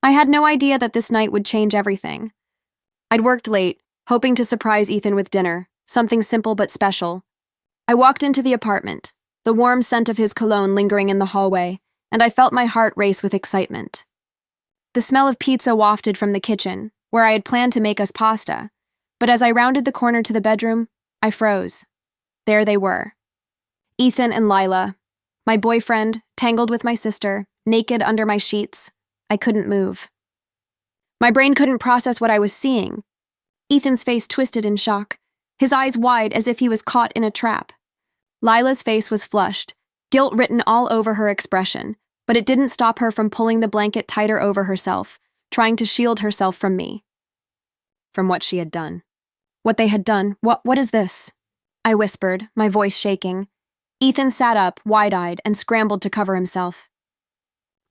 I had no idea that this night would change everything. I'd worked late, hoping to surprise Ethan with dinner, something simple but special. I walked into the apartment, the warm scent of his cologne lingering in the hallway, and I felt my heart race with excitement. The smell of pizza wafted from the kitchen, where I had planned to make us pasta, but as I rounded the corner to the bedroom, I froze. There they were. Ethan and Lila, my boyfriend, tangled with my sister, naked under my sheets. I couldn't move. My brain couldn't process what I was seeing. Ethan's face twisted in shock, his eyes wide as if he was caught in a trap. Lila's face was flushed, guilt written all over her expression, but it didn't stop her from pulling the blanket tighter over herself, trying to shield herself from me. From what she had done. What they had done. What is this? I whispered, my voice shaking. Ethan sat up, wide-eyed, and scrambled to cover himself.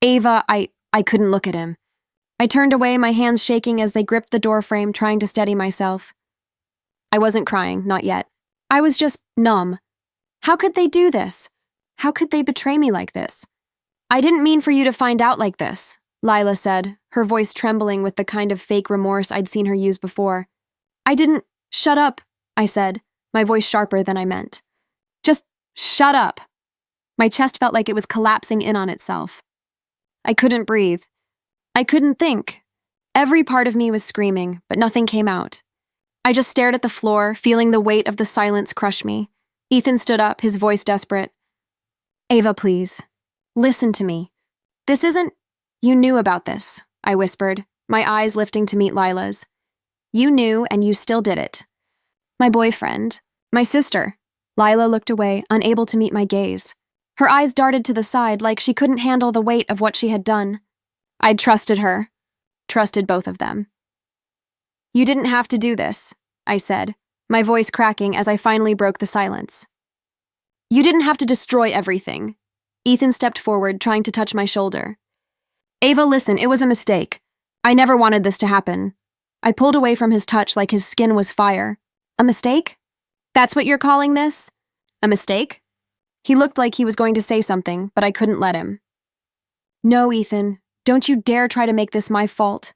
Ava, I couldn't look at him. I turned away, my hands shaking as they gripped the doorframe, trying to steady myself. I wasn't crying, not yet. I was just numb. How could they do this? How could they betray me like this? I didn't mean for you to find out like this, Lila said, her voice trembling with the kind of fake remorse I'd seen her use before. I didn't— Shut up, I said, my voice sharper than I meant. Just shut up. My chest felt like it was collapsing in on itself. I couldn't breathe. I couldn't think. Every part of me was screaming, but nothing came out. I just stared at the floor, feeling the weight of the silence crush me. Ethan stood up, his voice desperate. Ava, please. Listen to me. This isn't— You knew about this, I whispered, my eyes lifting to meet Lila's. You knew, and you still did it. My boyfriend. My sister. Lila looked away, unable to meet my gaze. Her eyes darted to the side like she couldn't handle the weight of what she had done. I'd trusted her. Trusted both of them. You didn't have to do this, I said, my voice cracking as I finally broke the silence. You didn't have to destroy everything. Ethan stepped forward, trying to touch my shoulder. Ava, listen, it was a mistake. I never wanted this to happen. I pulled away from his touch like his skin was fire. A mistake? That's what you're calling this? A mistake? He looked like he was going to say something, but I couldn't let him. No, Ethan, don't you dare try to make this my fault.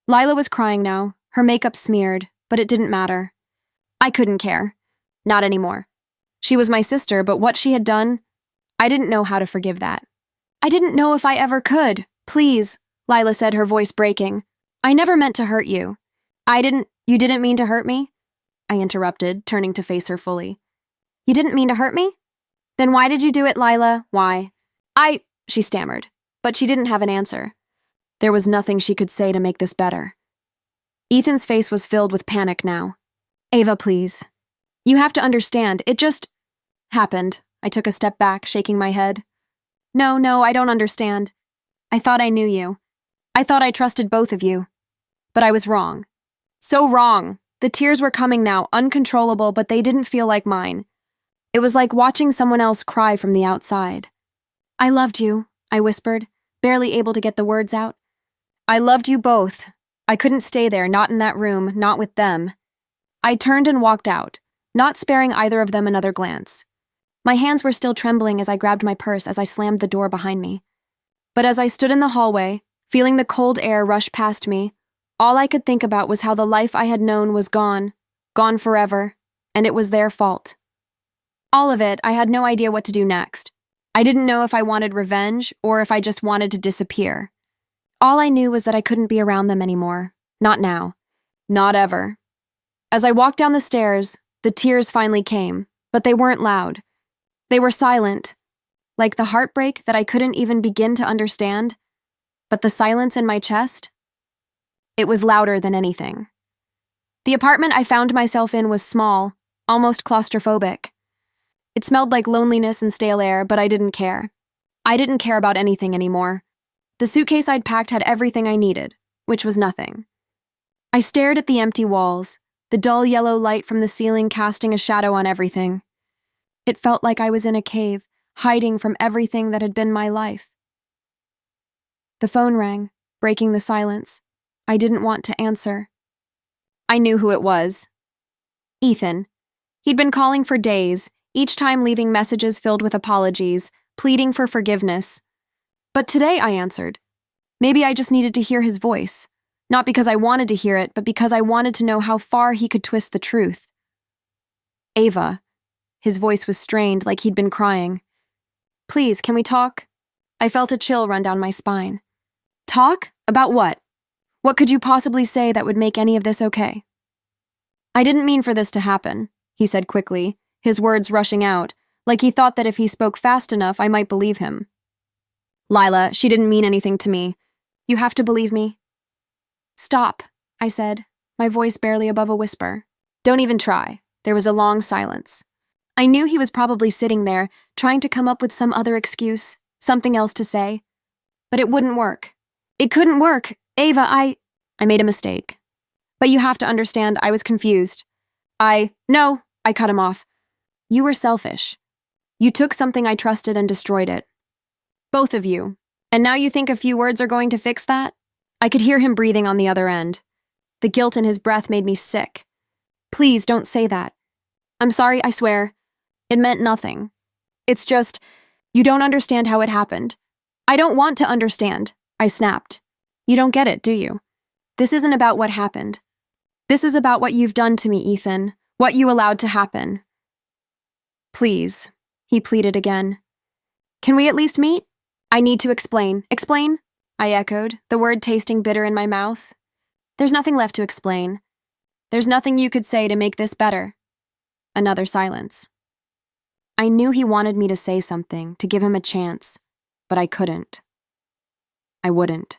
Lila was crying now, her makeup smeared, but it didn't matter. I couldn't care. Not anymore. She was my sister, but what she had done, I didn't know how to forgive that. I didn't know if I ever could. Please, Lila said, her voice breaking. I never meant to hurt you. You didn't mean to hurt me? I interrupted, turning to face her fully. You didn't mean to hurt me? Then why did you do it, Lila? Why? She stammered, but she didn't have an answer. There was nothing she could say to make this better. Ethan's face was filled with panic now. Ava, please. You have to understand, it just happened. I took a step back, shaking my head. No, I don't understand. I thought I knew you. I thought I trusted both of you. But I was wrong. So wrong. The tears were coming now, uncontrollable, but they didn't feel like mine. It was like watching someone else cry from the outside. I loved you, I whispered, barely able to get the words out. I loved you both. I couldn't stay there, not in that room, not with them. I turned and walked out, not sparing either of them another glance. My hands were still trembling as I grabbed my purse as I slammed the door behind me. But as I stood in the hallway, feeling the cold air rush past me, all I could think about was how the life I had known was gone forever, and it was their fault. All of it, I had no idea what to do next. I didn't know if I wanted revenge or if I just wanted to disappear. All I knew was that I couldn't be around them anymore. Not now. Not ever. As I walked down the stairs, the tears finally came, but they weren't loud. They were silent, like the heartbreak that I couldn't even begin to understand, but the silence in my chest, it was louder than anything. The apartment I found myself in was small, almost claustrophobic. It smelled like loneliness and stale air, but I didn't care. I didn't care about anything anymore. The suitcase I'd packed had everything I needed, which was nothing. I stared at the empty walls, the dull yellow light from the ceiling casting a shadow on everything. It felt like I was in a cave, hiding from everything that had been my life. The phone rang, breaking the silence. I didn't want to answer. I knew who it was. Ethan. He'd been calling for days, each time leaving messages filled with apologies, pleading for forgiveness. But today I answered. Maybe I just needed to hear his voice. Not because I wanted to hear it, but because I wanted to know how far he could twist the truth. Ava. His voice was strained, like he'd been crying. Please, can we talk? I felt a chill run down my spine. Talk? About what? What could you possibly say that would make any of this okay? I didn't mean for this to happen, he said quickly, his words rushing out, like he thought that if he spoke fast enough, I might believe him. Lila, she didn't mean anything to me. You have to believe me. Stop, I said, my voice barely above a whisper. Don't even try. There was a long silence. I knew he was probably sitting there, trying to come up with some other excuse, something else to say. But it wouldn't work. It couldn't work. Ava, I made a mistake. But you have to understand, I was confused. No, I cut him off. You were selfish. You took something I trusted and destroyed it. Both of you. And now you think a few words are going to fix that? I could hear him breathing on the other end. The guilt in his breath made me sick. Please don't say that. I'm sorry, I swear. It meant nothing. It's just, you don't understand how it happened. I don't want to understand, I snapped. You don't get it, do you? This isn't about what happened. This is about what you've done to me, Ethan, what you allowed to happen. Please, he pleaded again. Can we at least meet? I need to explain. Explain? I echoed, the word tasting bitter in my mouth. There's nothing left to explain. There's nothing you could say to make this better. Another silence. I knew he wanted me to say something, to give him a chance, but I couldn't. I wouldn't.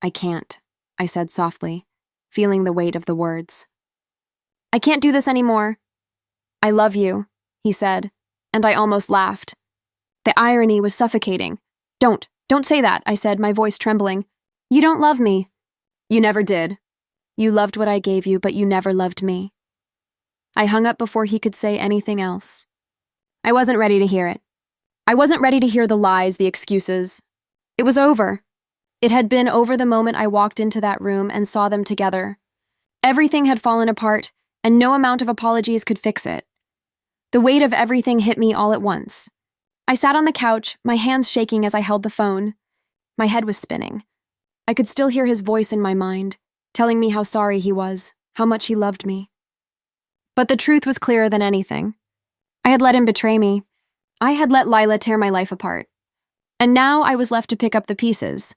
I can't, I said softly, feeling the weight of the words. I can't do this anymore. I love you, he said, and I almost laughed. The irony was suffocating. Don't say that, I said, my voice trembling. You don't love me. You never did. You loved what I gave you, but you never loved me. I hung up before he could say anything else. I wasn't ready to hear it. I wasn't ready to hear the lies, the excuses. It was over. It had been over the moment I walked into that room and saw them together. Everything had fallen apart, and no amount of apologies could fix it. The weight of everything hit me all at once. I sat on the couch, my hands shaking as I held the phone. My head was spinning. I could still hear his voice in my mind, telling me how sorry he was, how much he loved me. But the truth was clearer than anything. I had let him betray me. I had let Lila tear my life apart. And now I was left to pick up the pieces.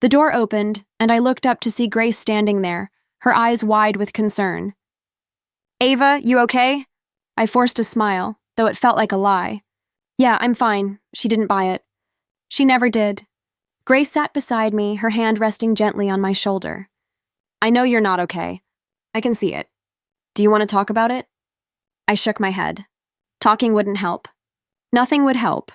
The door opened, and I looked up to see Grace standing there, her eyes wide with concern. Ava, you okay? I forced a smile, though it felt like a lie. Yeah, I'm fine. She didn't buy it. She never did. Grace sat beside me, her hand resting gently on my shoulder. I know you're not okay. I can see it. Do you want to talk about it? I shook my head. Talking wouldn't help. Nothing would help.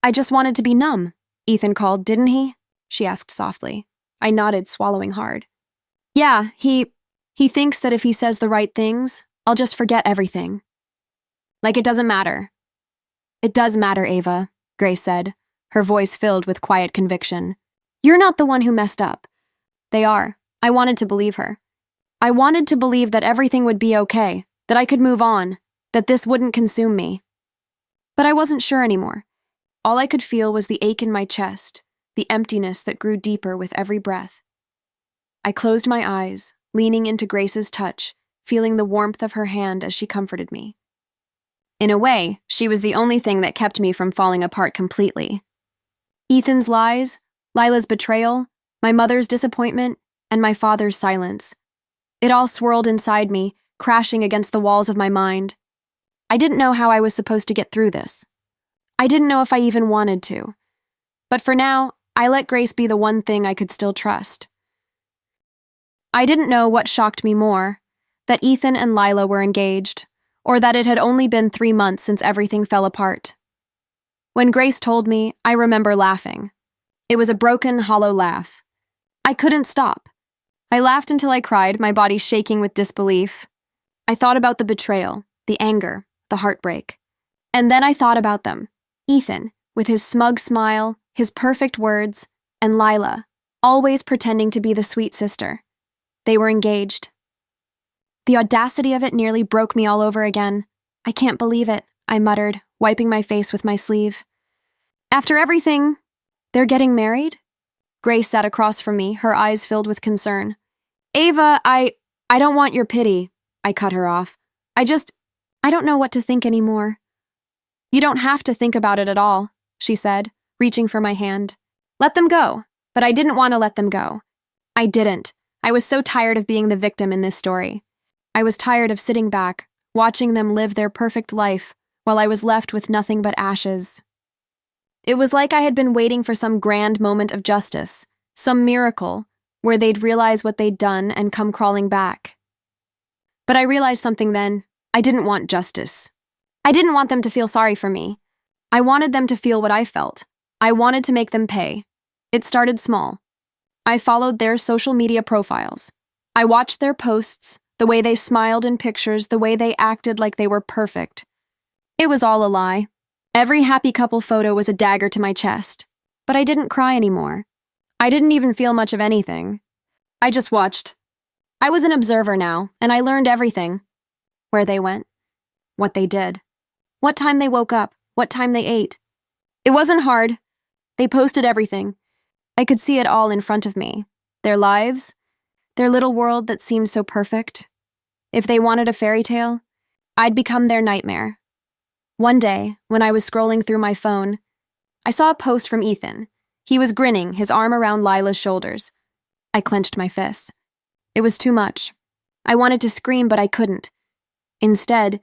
I just wanted to be numb. Ethan called, didn't he? She asked softly. I nodded, swallowing hard. Yeah, he thinks that if he says the right things, I'll just forget everything. Like it doesn't matter. It does matter, Ava, Grace said, her voice filled with quiet conviction. You're not the one who messed up. They are. I wanted to believe her. I wanted to believe that everything would be okay, that I could move on, that this wouldn't consume me. But I wasn't sure anymore. All I could feel was the ache in my chest, the emptiness that grew deeper with every breath. I closed my eyes, leaning into Grace's touch, feeling the warmth of her hand as she comforted me. In a way, she was the only thing that kept me from falling apart completely. Ethan's lies, Lila's betrayal, my mother's disappointment, and my father's silence. It all swirled inside me, crashing against the walls of my mind. I didn't know how I was supposed to get through this. I didn't know if I even wanted to. But for now, I let Grace be the one thing I could still trust. I didn't know what shocked me more, that Ethan and Lila were engaged, or that it had only been 3 months since everything fell apart. When Grace told me, I remember laughing. It was a broken, hollow laugh. I couldn't stop. I laughed until I cried, my body shaking with disbelief. I thought about the betrayal, the anger, the heartbreak. And then I thought about them. Ethan, with his smug smile, his perfect words, and Lila, always pretending to be the sweet sister. They were engaged. The audacity of it nearly broke me all over again. I can't believe it, I muttered, wiping my face with my sleeve. After everything, they're getting married? Grace sat across from me, her eyes filled with concern. Ava, I don't want your pity. I cut her off. I don't know what to think anymore. You don't have to think about it at all, she said, reaching for my hand. Let them go. But I didn't want to let them go. I didn't. I was so tired of being the victim in this story. I was tired of sitting back, watching them live their perfect life, while I was left with nothing but ashes. It was like I had been waiting for some grand moment of justice, some miracle, where they'd realize what they'd done and come crawling back. But I realized something then. I didn't want justice. I didn't want them to feel sorry for me. I wanted them to feel what I felt. I wanted to make them pay. It started small. I followed their social media profiles. I watched their posts, the way they smiled in pictures, the way they acted like they were perfect. It was all a lie. Every happy couple photo was a dagger to my chest. But I didn't cry anymore. I didn't even feel much of anything. I just watched. I was an observer now, and I learned everything. Where they went. What they did. What time they woke up. What time they ate. It wasn't hard. They posted everything. I could see it all in front of me. Their lives. Their little world that seemed so perfect. If they wanted a fairy tale, I'd become their nightmare. One day, when I was scrolling through my phone, I saw a post from Ethan. He was grinning, his arm around Lila's shoulders. I clenched my fists. It was too much. I wanted to scream, but I couldn't. Instead,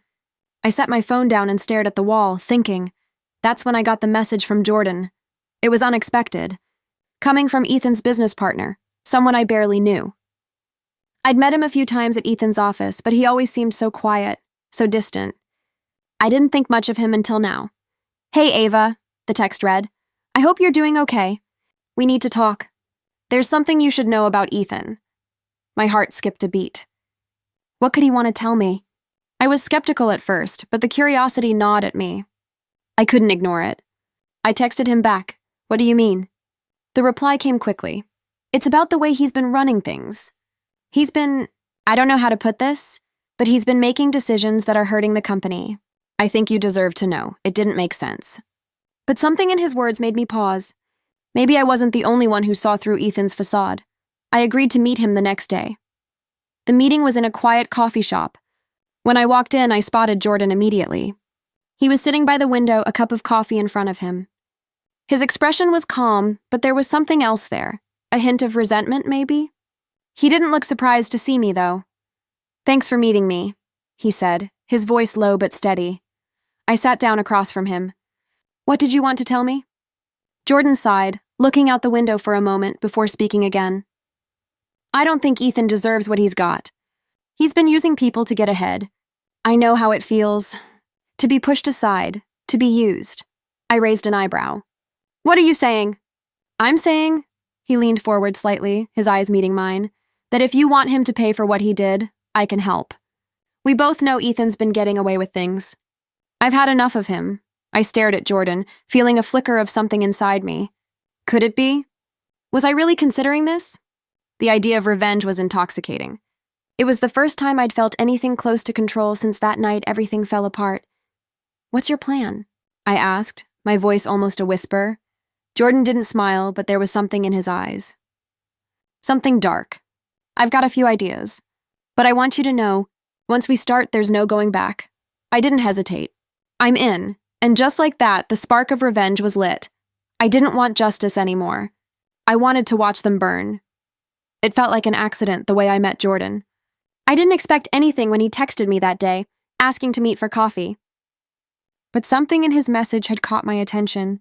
I set my phone down and stared at the wall, thinking. That's when I got the message from Jordan. It was unexpected. Coming from Ethan's business partner, someone I barely knew. I'd met him a few times at Ethan's office, but he always seemed so quiet, so distant. I didn't think much of him until now. Hey, Ava, the text read. I hope you're doing okay. We need to talk. There's something you should know about Ethan. My heart skipped a beat. What could he want to tell me? I was skeptical at first, but the curiosity gnawed at me. I couldn't ignore it. I texted him back. What do you mean? The reply came quickly. It's about the way he's been running things. I don't know how to put this, but he's been making decisions that are hurting the company. I think you deserve to know. It didn't make sense. But something in his words made me pause. Maybe I wasn't the only one who saw through Ethan's facade. I agreed to meet him the next day. The meeting was in a quiet coffee shop. When I walked in, I spotted Jordan immediately. He was sitting by the window, a cup of coffee in front of him. His expression was calm, but there was something else there. A hint of resentment, maybe? He didn't look surprised to see me, though. Thanks for meeting me, he said, his voice low but steady. I sat down across from him. What did you want to tell me? Jordan sighed, looking out the window for a moment before speaking again. I don't think Ethan deserves what he's got. He's been using people to get ahead. I know how it feels. To be pushed aside, to be used. I raised an eyebrow. What are you saying? I'm saying, he leaned forward slightly, his eyes meeting mine, that if you want him to pay for what he did, I can help. We both know Ethan's been getting away with things. I've had enough of him. I stared at Jordan, feeling a flicker of something inside me. Could it be? Was I really considering this? The idea of revenge was intoxicating. It was the first time I'd felt anything close to control since that night everything fell apart. What's your plan? I asked, my voice almost a whisper. Jordan didn't smile, but there was something in his eyes. Something dark. I've got a few ideas. But I want you to know, once we start, there's no going back. I didn't hesitate. I'm in, and just like that, the spark of revenge was lit. I didn't want justice anymore. I wanted to watch them burn. It felt like an accident, the way I met Jordan. I didn't expect anything when he texted me that day, asking to meet for coffee. But something in his message had caught my attention.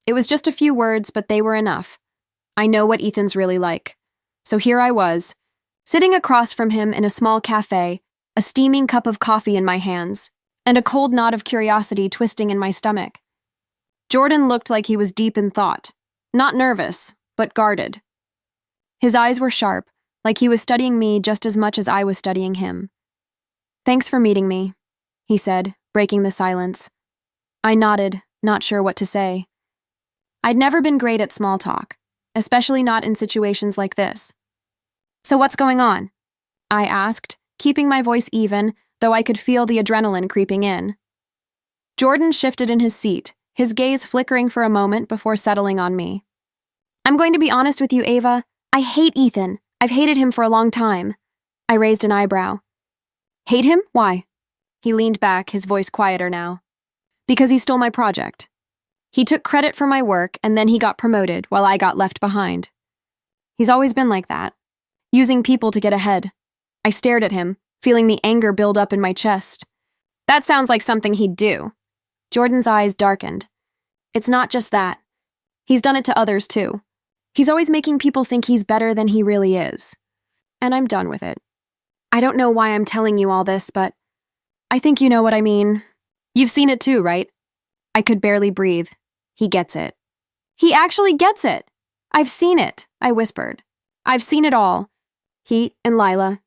It was just a few words, but they were enough. I know what Ethan's really like. So here I was, sitting across from him in a small cafe, a steaming cup of coffee in my hands, and a cold knot of curiosity twisting in my stomach. Jordan looked like he was deep in thought, not nervous, but guarded. His eyes were sharp, like he was studying me just as much as I was studying him. Thanks for meeting me, he said, breaking the silence. I nodded, not sure what to say. I'd never been great at small talk, especially not in situations like this. So what's going on? I asked, keeping my voice even, though I could feel the adrenaline creeping in. Jordan shifted in his seat, his gaze flickering for a moment before settling on me. I'm going to be honest with you, Ava. I hate Ethan. I've hated him for a long time. I raised an eyebrow. Hate him? Why? He leaned back, his voice quieter now. Because he stole my project. He took credit for my work, and then he got promoted while I got left behind. He's always been like that, using people to get ahead. I stared at him, feeling the anger build up in my chest. That sounds like something he'd do. Jordan's eyes darkened. It's not just that. He's done it to others, too. He's always making people think he's better than he really is. And I'm done with it. I don't know why I'm telling you all this, but I think you know what I mean. You've seen it too, right? I could barely breathe. He gets it. He actually gets it. I've seen it, I whispered. I've seen it all. He and Lila.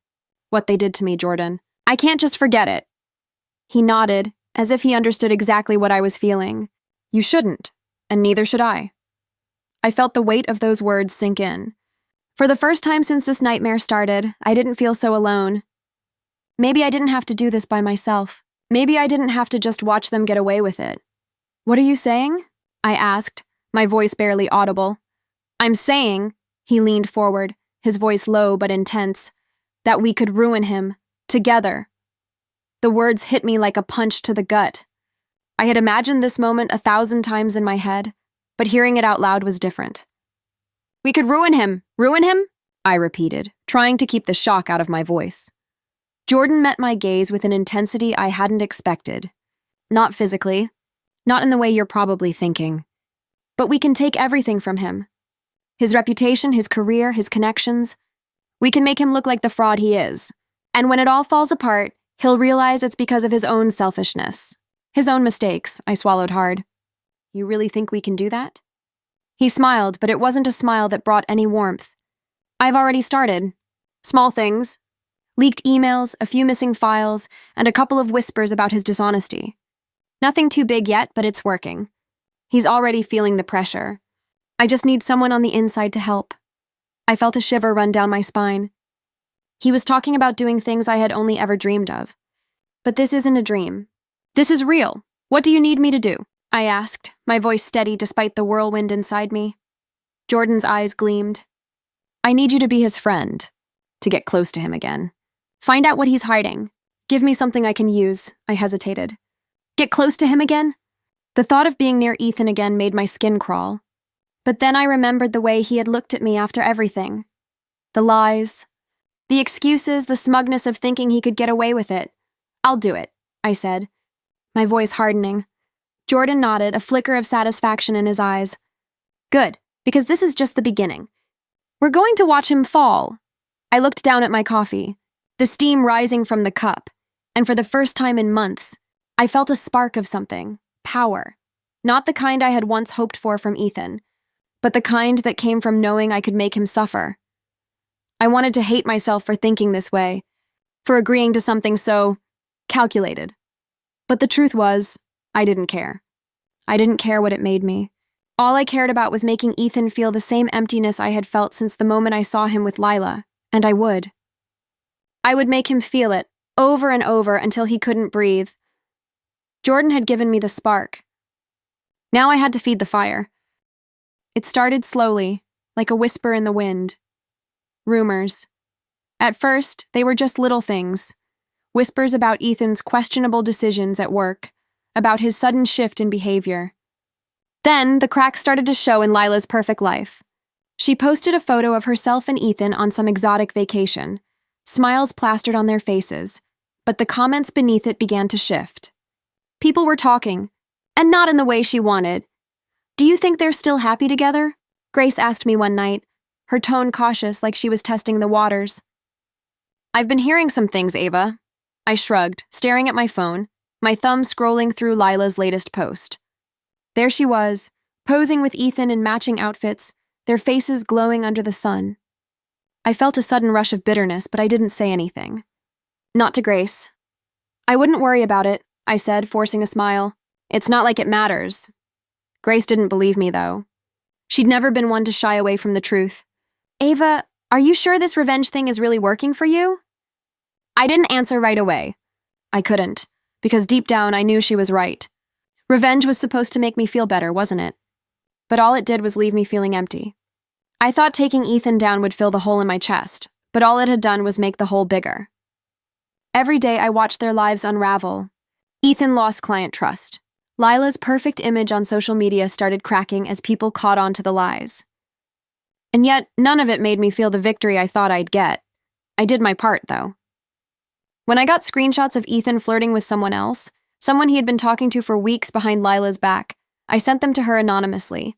What they did to me, Jordan. I can't just forget it. He nodded, as if he understood exactly what I was feeling. You shouldn't, and neither should I. I felt the weight of those words sink in. For the first time since this nightmare started, I didn't feel so alone. Maybe I didn't have to do this by myself. Maybe I didn't have to just watch them get away with it. What are you saying? I asked, my voice barely audible. I'm saying, he leaned forward, his voice low but intense, that we could ruin him, together. The words hit me like a punch to the gut. I had imagined this moment 1,000 times in my head, but hearing it out loud was different. We could ruin him, I repeated, trying to keep the shock out of my voice. Jordan met my gaze with an intensity I hadn't expected. Not physically, not in the way you're probably thinking. But we can take everything from him. His reputation, his career, his connections. We can make him look like the fraud he is. And when it all falls apart, he'll realize it's because of his own selfishness. His own mistakes, I swallowed hard. You really think we can do that? He smiled, but it wasn't a smile that brought any warmth. I've already started. Small things. Leaked emails, a few missing files, and a couple of whispers about his dishonesty. Nothing too big yet, but it's working. He's already feeling the pressure. I just need someone on the inside to help. I felt a shiver run down my spine. He was talking about doing things I had only ever dreamed of. But this isn't a dream. This is real. What do you need me to do? I asked, my voice steady despite the whirlwind inside me. Jordan's eyes gleamed. I need you to be his friend, to get close to him again. Find out what he's hiding. Give me something I can use, I hesitated. Get close to him again? The thought of being near Ethan again made my skin crawl. But then I remembered the way he had looked at me after everything. The lies, the excuses, the smugness of thinking he could get away with it. I'll do it, I said, my voice hardening. Jordan nodded, a flicker of satisfaction in his eyes. Good, because this is just the beginning. We're going to watch him fall. I looked down at my coffee, the steam rising from the cup, and for the first time in months, I felt a spark of something, power. Not the kind I had once hoped for from Ethan, but the kind that came from knowing I could make him suffer. I wanted to hate myself for thinking this way, for agreeing to something so calculated. But the truth was, I didn't care. I didn't care what it made me. All I cared about was making Ethan feel the same emptiness I had felt since the moment I saw him with Lila, and I would. I would make him feel it, over and over until he couldn't breathe. Jordan had given me the spark. Now I had to feed the fire. It started slowly, like a whisper in the wind. Rumors. At first, they were just little things. Whispers about Ethan's questionable decisions at work, about his sudden shift in behavior. Then, the cracks started to show in Lila's perfect life. She posted a photo of herself and Ethan on some exotic vacation, smiles plastered on their faces, but the comments beneath it began to shift. People were talking, and not in the way she wanted. Do you think they're still happy together? Grace asked me one night, her tone cautious like she was testing the waters. I've been hearing some things, Ava. I shrugged, staring at my phone, my thumb scrolling through Lila's latest post. There she was, posing with Ethan in matching outfits, their faces glowing under the sun. I felt a sudden rush of bitterness, but I didn't say anything. Not to Grace. I wouldn't worry about it, I said, forcing a smile. It's not like it matters. Grace didn't believe me, though. She'd never been one to shy away from the truth. Ava, are you sure this revenge thing is really working for you? I didn't answer right away. I couldn't, because deep down I knew she was right. Revenge was supposed to make me feel better, wasn't it? But all it did was leave me feeling empty. I thought taking Ethan down would fill the hole in my chest, but all it had done was make the hole bigger. Every day I watched their lives unravel. Ethan lost client trust. Lila's perfect image on social media started cracking as people caught on to the lies. And yet, none of it made me feel the victory I thought I'd get. I did my part, though. When I got screenshots of Ethan flirting with someone else, someone he had been talking to for weeks behind Lila's back, I sent them to her anonymously.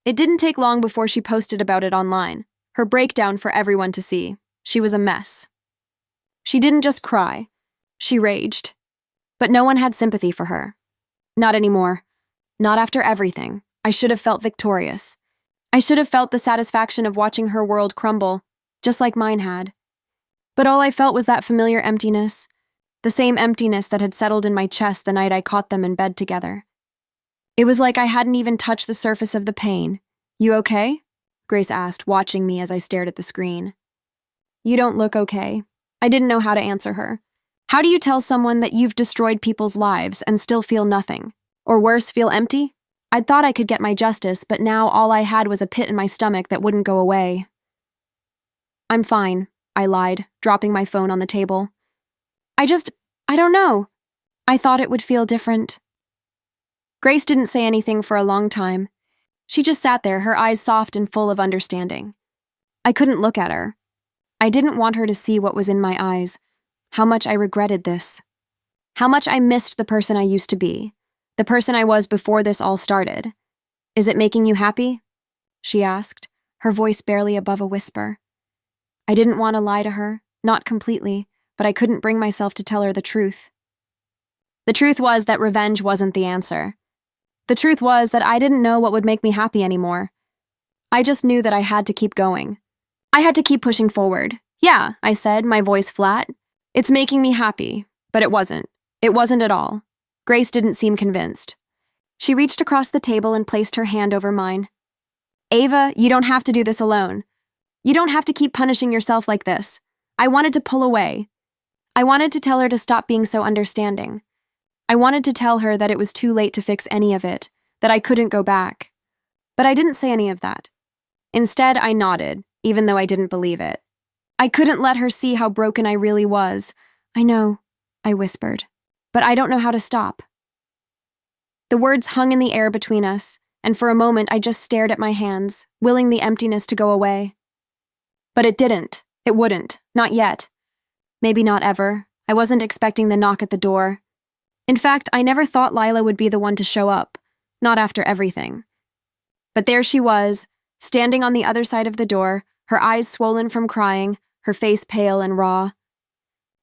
It didn't take long before she posted about it online, her breakdown for everyone to see. She was a mess. She didn't just cry. She raged. But no one had sympathy for her. Not anymore. Not after everything. I should have felt victorious. I should have felt the satisfaction of watching her world crumble, just like mine had. But all I felt was that familiar emptiness, the same emptiness that had settled in my chest the night I caught them in bed together. It was like I hadn't even touched the surface of the pain. "You okay?" Grace asked, watching me as I stared at the screen. "You don't look okay." I didn't know how to answer her. How do you tell someone that you've destroyed people's lives and still feel nothing? Or worse, feel empty? I'd thought I could get my justice, but now all I had was a pit in my stomach that wouldn't go away. "I'm fine," I lied, dropping my phone on the table. I don't know. I thought it would feel different." Grace didn't say anything for a long time. She just sat there, her eyes soft and full of understanding. I couldn't look at her. I didn't want her to see what was in my eyes, how much I regretted this. How much I missed the person I used to be, the person I was before this all started. "Is it making you happy?" she asked, her voice barely above a whisper. I didn't want to lie to her, not completely, but I couldn't bring myself to tell her the truth. The truth was that revenge wasn't the answer. The truth was that I didn't know what would make me happy anymore. I just knew that I had to keep going. I had to keep pushing forward. "Yeah," I said, my voice flat. "It's making me happy." But it wasn't. It wasn't at all. Grace didn't seem convinced. She reached across the table and placed her hand over mine. "Ava, you don't have to do this alone. You don't have to keep punishing yourself like this." I wanted to pull away. I wanted to tell her to stop being so understanding. I wanted to tell her that it was too late to fix any of it, that I couldn't go back. But I didn't say any of that. Instead, I nodded, even though I didn't believe it. I couldn't let her see how broken I really was. "I know," I whispered, "but I don't know how to stop." The words hung in the air between us, and for a moment I just stared at my hands, willing the emptiness to go away. But it didn't. It wouldn't. Not yet. Maybe not ever. I wasn't expecting the knock at the door. In fact, I never thought Lila would be the one to show up, not after everything. But there she was, standing on the other side of the door, her eyes swollen from crying, her face pale and raw.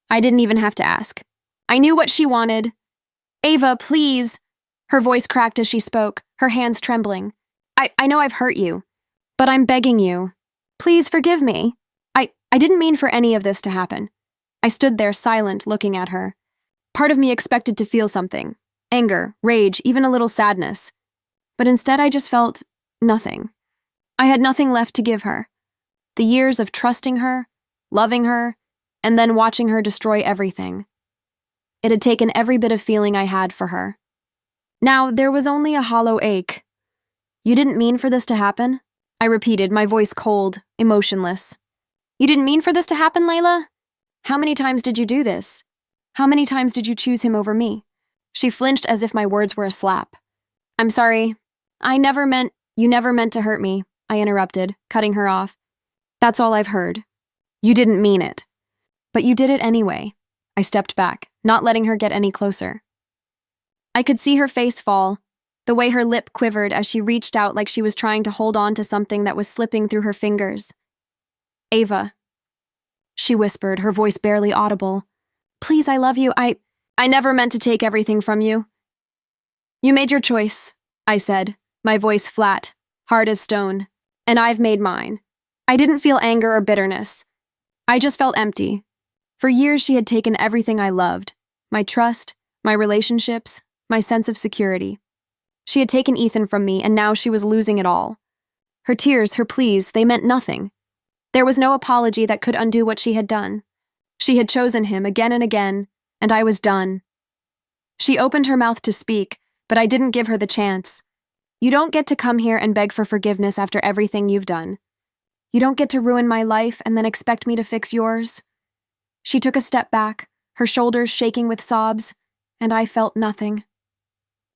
I didn't even have to ask. I knew what she wanted. "Ava, please." Her voice cracked as she spoke, her hands trembling. I know I've hurt you, but I'm begging you. Please forgive me. I didn't mean for any of this to happen." I stood there silent, looking at her. Part of me expected to feel something. Anger, rage, even a little sadness. But instead I just felt nothing. I had nothing left to give her. The years of trusting her, loving her, and then watching her destroy everything. It had taken every bit of feeling I had for her. Now there was only a hollow ache. "You didn't mean for this to happen?" I repeated, my voice cold, emotionless. "You didn't mean for this to happen, Layla? How many times did you do this? How many times did you choose him over me?" She flinched as if my words were a slap. "I'm sorry. You never meant to hurt me," I interrupted, cutting her off. "That's all I've heard. You didn't mean it. But you did it anyway." I stepped back, not letting her get any closer. I could see her face fall, the way her lip quivered as she reached out like she was trying to hold on to something that was slipping through her fingers. "Ava," she whispered, her voice barely audible. "Please, I love you. I never meant to take everything from you." "You made your choice," I said, my voice flat, hard as stone, "and I've made mine." I didn't feel anger or bitterness. I just felt empty. For years she had taken everything I loved, my trust, my relationships, my sense of security. She had taken Ethan from me, and now she was losing it all. Her tears, her pleas, they meant nothing. There was no apology that could undo what she had done. She had chosen him again and again, and I was done. She opened her mouth to speak, but I didn't give her the chance. "You don't get to come here and beg for forgiveness after everything you've done. You don't get to ruin my life and then expect me to fix yours. She took a step back, her shoulders shaking with sobs, and I felt nothing.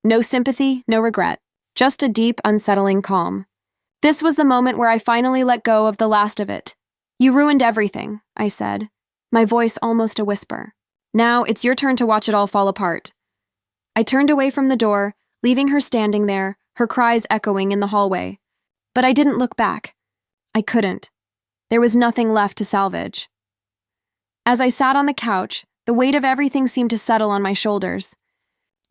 No sympathy, no regret, just a deep, unsettling calm. This was the moment where I finally let go of the last of it. You ruined everything, I said, my voice almost a whisper. Now it's your turn to watch it all fall apart. I turned away from the door, leaving her standing there, her cries echoing in the hallway. But I didn't look back. I couldn't. There was nothing left to salvage. As I sat on the couch, the weight of everything seemed to settle on my shoulders.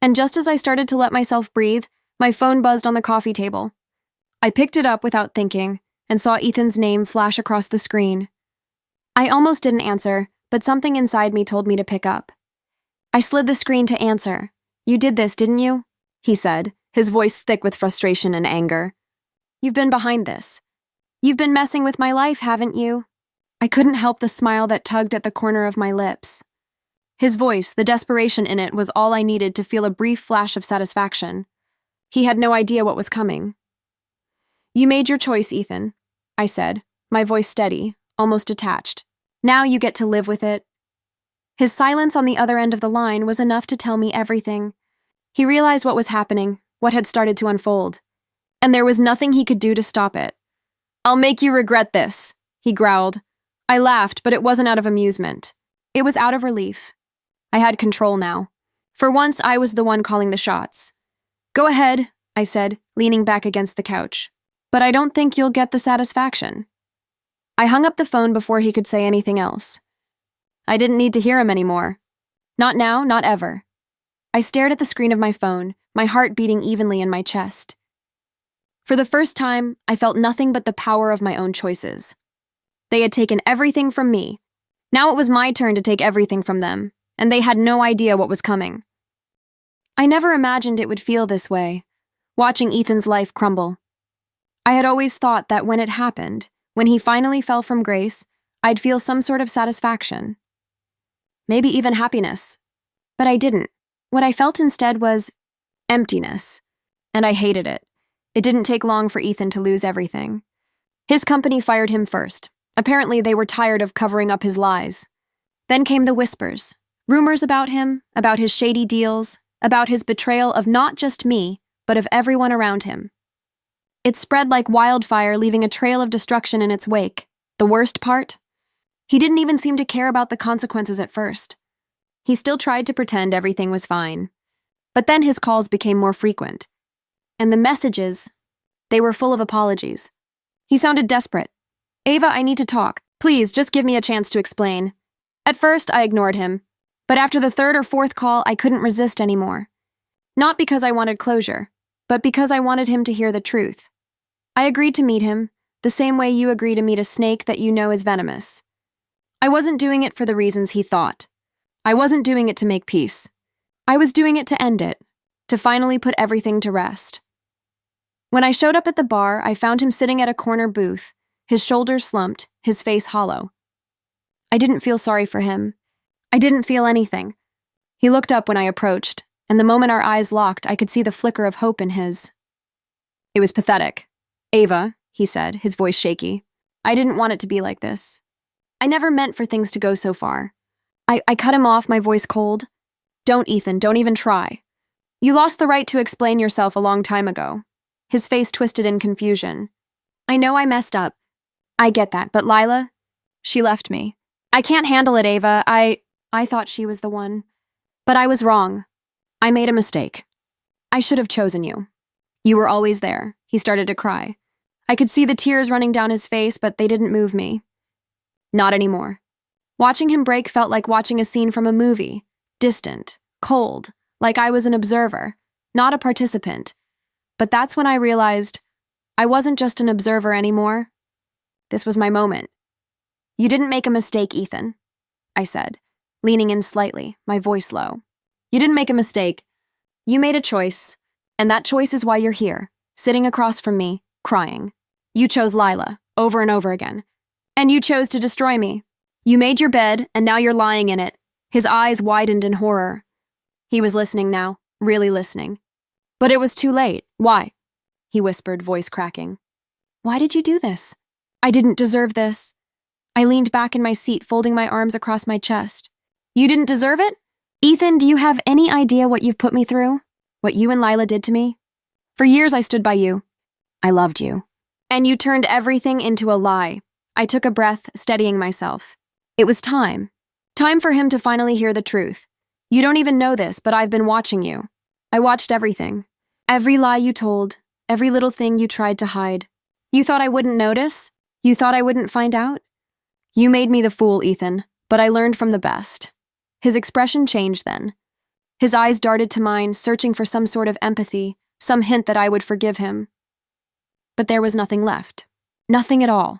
And just as I started to let myself breathe, my phone buzzed on the coffee table. I picked it up without thinking and saw Ethan's name flash across the screen. I almost didn't answer, but something inside me told me to pick up. I slid the screen to answer. You did this, didn't you? He said, his voice thick with frustration and anger. You've been behind this. You've been messing with my life, haven't you? I couldn't help the smile that tugged at the corner of my lips. His voice, the desperation in it, was all I needed to feel a brief flash of satisfaction. He had no idea what was coming. You made your choice, Ethan, I said, my voice steady, almost detached. Now you get to live with it. His silence on the other end of the line was enough to tell me everything. He realized what was happening, what had started to unfold. And there was nothing he could do to stop it. I'll make you regret this, he growled. I laughed, but it wasn't out of amusement. It was out of relief. I had control now. For once, I was the one calling the shots. Go ahead, I said, leaning back against the couch. But I don't think you'll get the satisfaction. I hung up the phone before he could say anything else. I didn't need to hear him anymore. Not now, not ever. I stared at the screen of my phone, my heart beating evenly in my chest. For the first time, I felt nothing but the power of my own choices. They had taken everything from me. Now it was my turn to take everything from them, and they had no idea what was coming. I never imagined it would feel this way, watching Ethan's life crumble. I had always thought that when it happened, when he finally fell from grace, I'd feel some sort of satisfaction. Maybe even happiness. But I didn't. What I felt instead was emptiness, and I hated it. It didn't take long for Ethan to lose everything. His company fired him first. Apparently, they were tired of covering up his lies. Then came the whispers, rumors about him, about his shady deals, about his betrayal of not just me, but of everyone around him. It spread like wildfire, leaving a trail of destruction in its wake. The worst part? He didn't even seem to care about the consequences at first. He still tried to pretend everything was fine. But then his calls became more frequent. And the messages, they were full of apologies. He sounded desperate. Ava, I need to talk. Please, just give me a chance to explain. At first, I ignored him. But after the third or fourth call, I couldn't resist anymore. Not because I wanted closure, but because I wanted him to hear the truth. I agreed to meet him, the same way you agree to meet a snake that you know is venomous. I wasn't doing it for the reasons he thought. I wasn't doing it to make peace. I was doing it to end it, to finally put everything to rest. When I showed up at the bar, I found him sitting at a corner booth, his shoulders slumped, his face hollow. I didn't feel sorry for him. I didn't feel anything. He looked up when I approached, and the moment our eyes locked, I could see the flicker of hope in his. It was pathetic. Ava, he said, his voice shaky. I didn't want it to be like this. I never meant for things to go so far. I cut him off, my voice cold. Don't, Ethan, don't even try. You lost the right to explain yourself a long time ago. His face twisted in confusion. I know I messed up. I get that, but Lila, she left me. I can't handle it, Ava. I thought she was the one. But I was wrong. I made a mistake. I should have chosen you. You were always there. He started to cry. I could see the tears running down his face, but they didn't move me. Not anymore. Watching him break felt like watching a scene from a movie. Distant, cold, like I was an observer, not a participant. But that's when I realized I wasn't just an observer anymore. This was my moment. You didn't make a mistake, Ethan, I said, leaning in slightly, my voice low. You didn't make a mistake. You made a choice, and that choice is why you're here, sitting across from me, crying. You chose Lila, over and over again. And you chose to destroy me. You made your bed, and now you're lying in it. His eyes widened in horror. He was listening now, really listening. But it was too late. Why? He whispered, voice cracking. Why did you do this? I didn't deserve this. I leaned back in my seat, folding my arms across my chest. You didn't deserve it? Ethan, do you have any idea what you've put me through? What you and Lila did to me? For years I stood by you. I loved you. And you turned everything into a lie. I took a breath, steadying myself. It was time. Time for him to finally hear the truth. You don't even know this, but I've been watching you. I watched everything. Every lie you told, every little thing you tried to hide. You thought I wouldn't notice? You thought I wouldn't find out? You made me the fool, Ethan, but I learned from the best. His expression changed then. His eyes darted to mine, searching for some sort of empathy, some hint that I would forgive him. But there was nothing left. Nothing at all.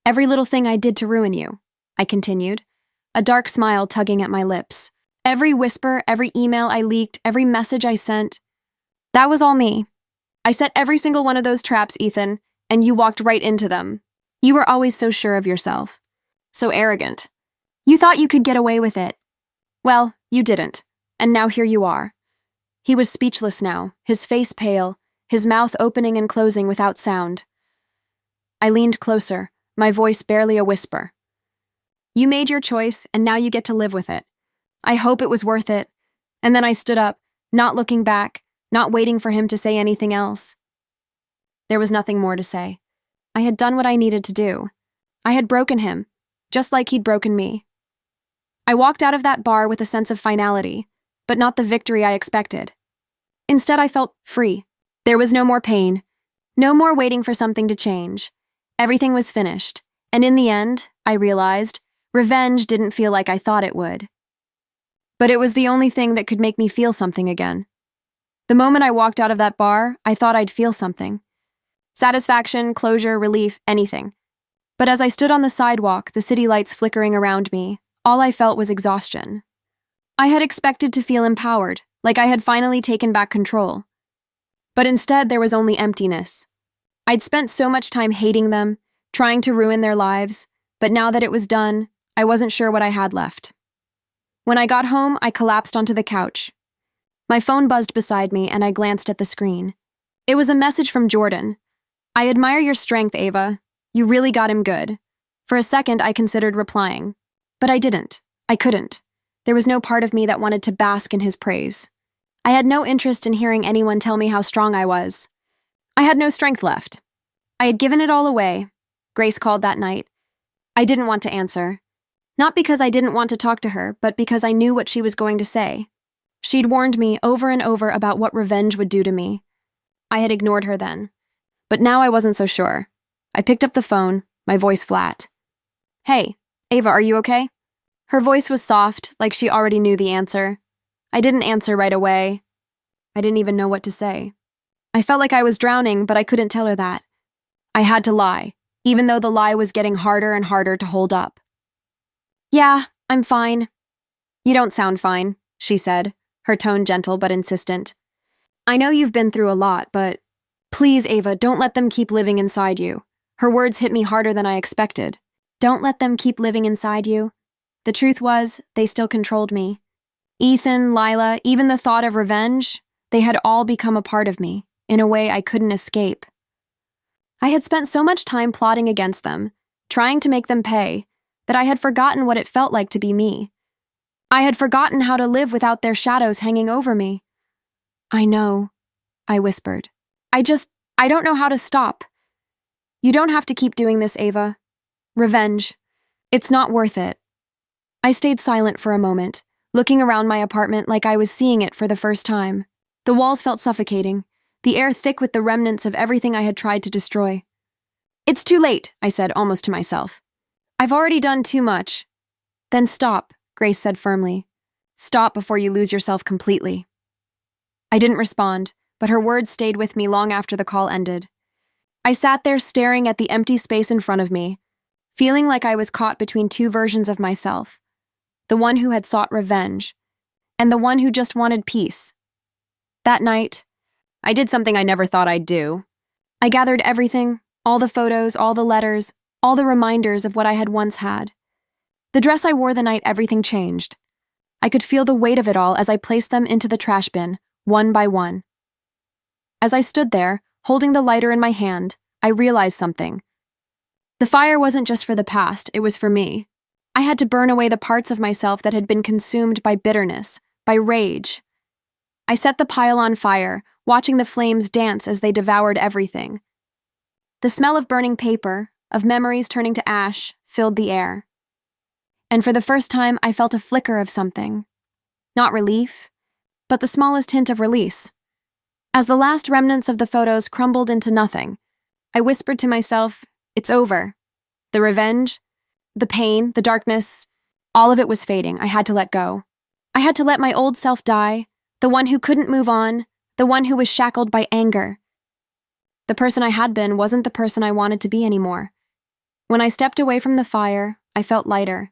Every little thing I did to ruin you, I continued, a dark smile tugging at my lips. Every whisper, every email I leaked, every message I sent. That was all me. I set every single one of those traps, Ethan, and you walked right into them. You were always so sure of yourself. So arrogant. You thought you could get away with it. Well, you didn't, and now here you are. He was speechless now, his face pale, his mouth opening and closing without sound. I leaned closer, my voice barely a whisper. You made your choice, and now you get to live with it. I hope it was worth it. And then I stood up, not looking back, not waiting for him to say anything else. There was nothing more to say. I had done what I needed to do. I had broken him, just like he'd broken me. I walked out of that bar with a sense of finality, but not the victory I expected. Instead, I felt free. There was no more pain, no more waiting for something to change. Everything was finished, and in the end, I realized, revenge didn't feel like I thought it would. But it was the only thing that could make me feel something again. The moment I walked out of that bar, I thought I'd feel something. Satisfaction, closure, relief, anything. But as I stood on the sidewalk, the city lights flickering around me, all I felt was exhaustion. I had expected to feel empowered, like I had finally taken back control. But instead, there was only emptiness. I'd spent so much time hating them, trying to ruin their lives, but now that it was done, I wasn't sure what I had left. When I got home, I collapsed onto the couch. My phone buzzed beside me, and I glanced at the screen. It was a message from Jordan. I admire your strength, Ava. You really got him good. For a second, I considered replying. But I didn't. I couldn't. There was no part of me that wanted to bask in his praise. I had no interest in hearing anyone tell me how strong I was. I had no strength left. I had given it all away. Grace called that night. I didn't want to answer. Not because I didn't want to talk to her, but because I knew what she was going to say. She'd warned me over and over about what revenge would do to me. I had ignored her then. But now I wasn't so sure. I picked up the phone, my voice flat. Hey, Ava, are you okay? Her voice was soft, like she already knew the answer. I didn't answer right away. I didn't even know what to say. I felt like I was drowning, but I couldn't tell her that. I had to lie, even though the lie was getting harder and harder to hold up. Yeah, I'm fine. You don't sound fine, she said, her tone gentle but insistent. I know you've been through a lot, but please, Ava, don't let them keep living inside you. Her words hit me harder than I expected. Don't let them keep living inside you. The truth was, they still controlled me. Ethan, Lila, even the thought of revenge, they had all become a part of me, in a way I couldn't escape. I had spent so much time plotting against them, trying to make them pay, that I had forgotten what it felt like to be me. I had forgotten how to live without their shadows hanging over me. I know, I whispered. I don't know how to stop. You don't have to keep doing this, Ava. Revenge. It's not worth it. I stayed silent for a moment, looking around my apartment like I was seeing it for the first time. The walls felt suffocating, the air thick with the remnants of everything I had tried to destroy. It's too late, I said, almost to myself. I've already done too much. Then stop, Grace said firmly. Stop before you lose yourself completely. I didn't respond, but her words stayed with me long after the call ended. I sat there staring at the empty space in front of me, feeling like I was caught between two versions of myself, the one who had sought revenge, and the one who just wanted peace. That night, I did something I never thought I'd do. I gathered everything, all the photos, all the letters, all the reminders of what I had once had. The dress I wore the night everything changed. I could feel the weight of it all as I placed them into the trash bin, one by one. As I stood there, holding the lighter in my hand, I realized something. The fire wasn't just for the past, it was for me. I had to burn away the parts of myself that had been consumed by bitterness, by rage. I set the pile on fire, watching the flames dance as they devoured everything. The smell of burning paper, of memories turning to ash, filled the air. And for the first time, I felt a flicker of something. Not relief, but the smallest hint of release. As the last remnants of the photos crumbled into nothing, I whispered to myself, it's over. The revenge, the pain, the darkness, all of it was fading. I had to let go. I had to let my old self die, the one who couldn't move on, the one who was shackled by anger. The person I had been wasn't the person I wanted to be anymore. When I stepped away from the fire, I felt lighter.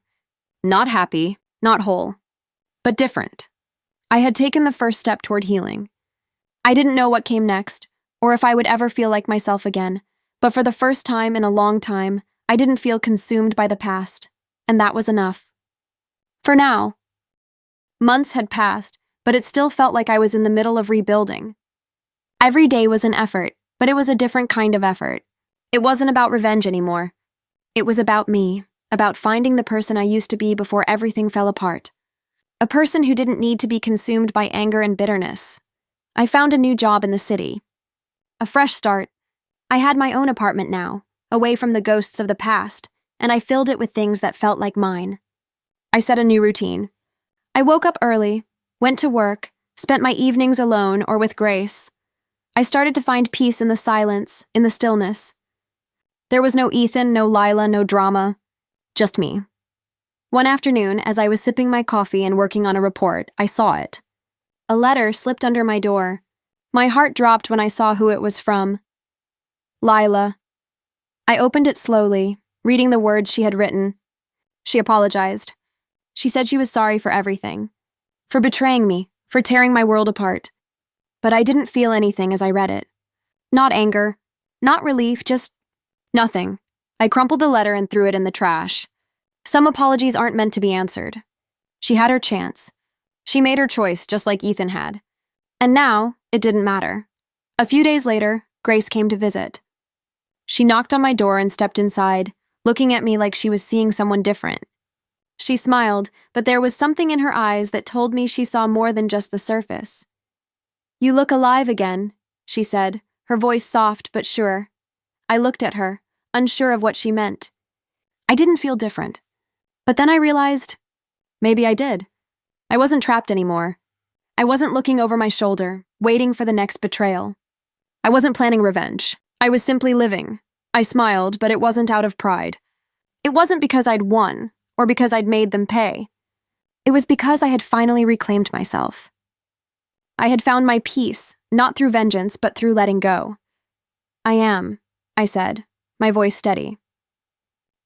Not happy, not whole, but different. I had taken the first step toward healing. I didn't know what came next, or if I would ever feel like myself again, but for the first time in a long time, I didn't feel consumed by the past, and that was enough. For now. Months had passed, but it still felt like I was in the middle of rebuilding. Every day was an effort, but it was a different kind of effort. It wasn't about revenge anymore. It was about me, about finding the person I used to be before everything fell apart. A person who didn't need to be consumed by anger and bitterness. I found a new job in the city. A fresh start. I had my own apartment now, away from the ghosts of the past, and I filled it with things that felt like mine. I set a new routine. I woke up early, went to work, spent my evenings alone or with Grace. I started to find peace in the silence, in the stillness. There was no Ethan, no Lila, no drama. Just me. One afternoon, as I was sipping my coffee and working on a report, I saw it. A letter slipped under my door. My heart dropped when I saw who it was from. Lila. I opened it slowly, reading the words she had written. She apologized. She said she was sorry for everything. For betraying me, for tearing my world apart. But I didn't feel anything as I read it. Not anger, not relief, just nothing. I crumpled the letter and threw it in the trash. Some apologies aren't meant to be answered. She had her chance. She made her choice, just like Ethan had. And now, it didn't matter. A few days later, Grace came to visit. She knocked on my door and stepped inside, looking at me like she was seeing someone different. She smiled, but there was something in her eyes that told me she saw more than just the surface. "You look alive again," she said, her voice soft but sure. I looked at her, unsure of what she meant. I didn't feel different. But then I realized, maybe I did. I wasn't trapped anymore. I wasn't looking over my shoulder, waiting for the next betrayal. I wasn't planning revenge. I was simply living. I smiled, but it wasn't out of pride. It wasn't because I'd won, or because I'd made them pay. It was because I had finally reclaimed myself. I had found my peace, not through vengeance, but through letting go. "I am," I said, my voice steady.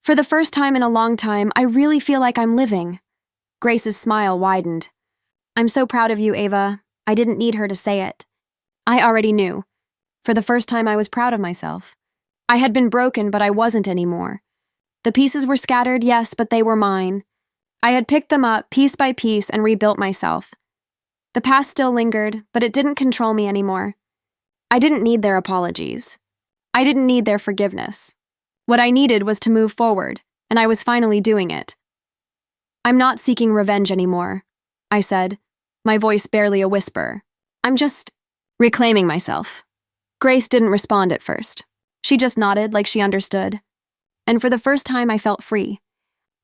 For the first time in a long time, I really feel like I'm living. Grace's smile widened. "I'm so proud of you, Ava. I didn't need her to say it. I already knew. For the first time, I was proud of myself. I had been broken, but I wasn't anymore. The pieces were scattered, yes, but they were mine. I had picked them up, piece by piece, and rebuilt myself. The past still lingered, but it didn't control me anymore. I didn't need their apologies. I didn't need their forgiveness. What I needed was to move forward, and I was finally doing it. I'm not seeking revenge anymore," I said, my voice barely a whisper. "I'm just reclaiming myself." Grace didn't respond at first. She just nodded like she understood. And for the first time, I felt free.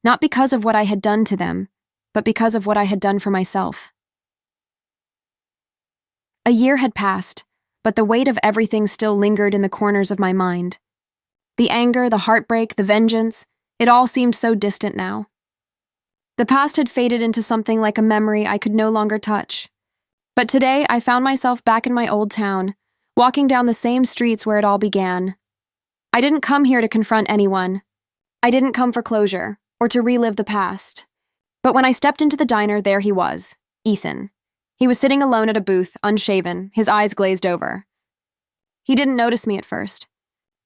Not because of what I had done to them, but because of what I had done for myself. A year had passed, but the weight of everything still lingered in the corners of my mind. The anger, the heartbreak, the vengeance, it all seemed so distant now. The past had faded into something like a memory I could no longer touch. But today, I found myself back in my old town, walking down the same streets where it all began. I didn't come here to confront anyone. I didn't come for closure, or to relive the past. But when I stepped into the diner, there he was, Ethan. He was sitting alone at a booth, unshaven, his eyes glazed over. He didn't notice me at first.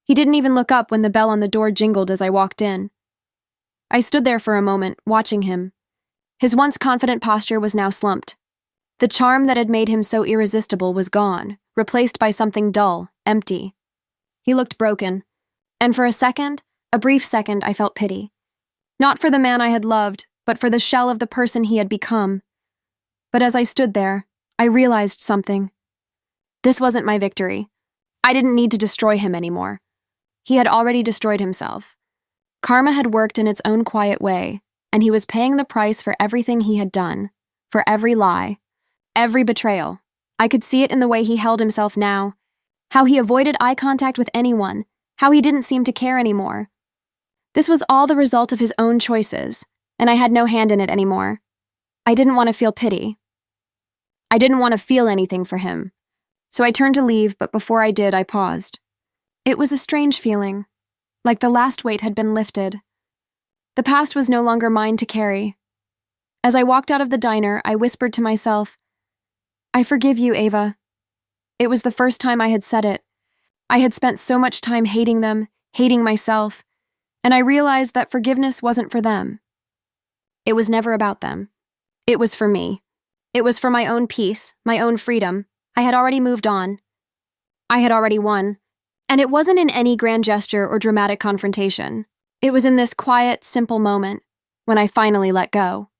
He didn't even look up when the bell on the door jingled as I walked in. I stood there for a moment, watching him. His once confident posture was now slumped. The charm that had made him so irresistible was gone, replaced by something dull, empty. He looked broken, and for a second, A brief second, I felt pity. Not for the man I had loved, but for the shell of the person he had become. But as I stood there, I realized something. This wasn't my victory. I didn't need to destroy him anymore. He had already destroyed himself. Karma had worked in its own quiet way, and he was paying the price for everything he had done, for every lie, every betrayal. I could see it in the way he held himself now, how he avoided eye contact with anyone, how he didn't seem to care anymore. This was all the result of his own choices, and I had no hand in it anymore. I didn't want to feel pity. I didn't want to feel anything for him. So I turned to leave, but before I did, I paused. It was a strange feeling, like the last weight had been lifted. The past was no longer mine to carry. As I walked out of the diner, I whispered to myself, "I forgive you, Ava." It was the first time I had said it. I had spent so much time hating them, hating myself, and I realized that forgiveness wasn't for them. It was never about them. It was for me. It was for my own peace, my own freedom. I had already moved on. I had already won. And it wasn't in any grand gesture or dramatic confrontation. It was in this quiet, simple moment when I finally let go.